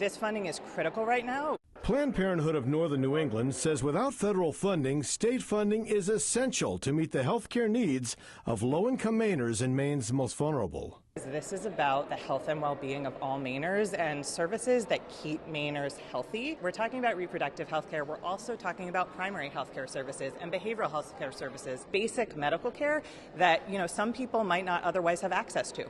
This funding is critical right now. Planned Parenthood of Northern New England says without federal funding, state funding is essential to meet the health care needs of low-income Mainers in Maine's most vulnerable. This is about the health and well-being of all Mainers and services that keep Mainers healthy. We're talking about reproductive health care. We're also talking about primary health care services and behavioral health care services, basic medical care that, some people might not otherwise have access to.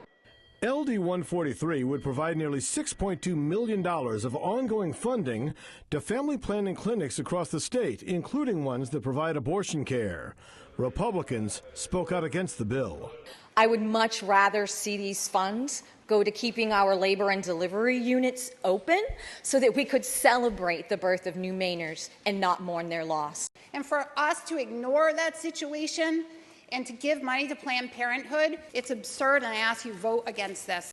LD 143 would provide nearly $6.2 million of ongoing funding to family planning clinics across the state, including ones that provide abortion care. Republicans spoke out against the bill. I would much rather see these funds go to keeping our labor and delivery units open so that we could celebrate the birth of new Mainers and not mourn their loss. And for us to ignore that situation and to give money to Planned Parenthood, it's absurd, and I ask you vote against this.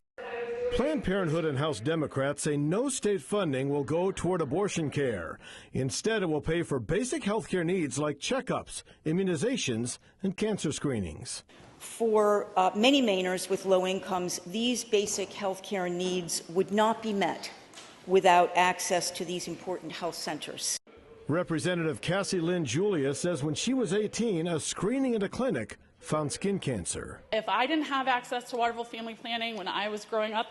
Planned Parenthood and House Democrats say no state funding will go toward abortion care. Instead, it will pay for basic health care needs like checkups, immunizations, and cancer screenings. For many Mainers with low incomes, these basic health care needs would not be met without access to these important health centers. Representative Cassie Lynn Julia says when she was 18, a screening at a clinic found skin cancer. If I didn't have access to Waterville family planning when I was growing up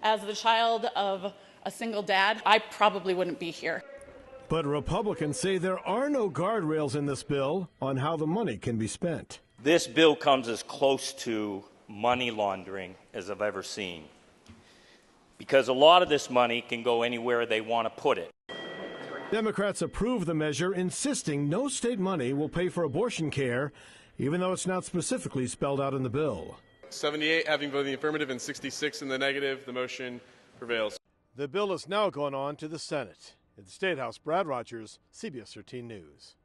as the child of a single dad, I probably wouldn't be here. But Republicans say there are no guardrails in this bill on how the money can be spent. This bill comes as close to money laundering as I've ever seen, because a lot of this money can go anywhere they want to put it. Democrats approve the measure, insisting no state money will pay for abortion care, even though it's not specifically spelled out in the bill. 78 having voted in the affirmative and 66 in the negative. The motion prevails. The bill is now gone on to the Senate. In the State House, Brad Rogers, CBS 13 News.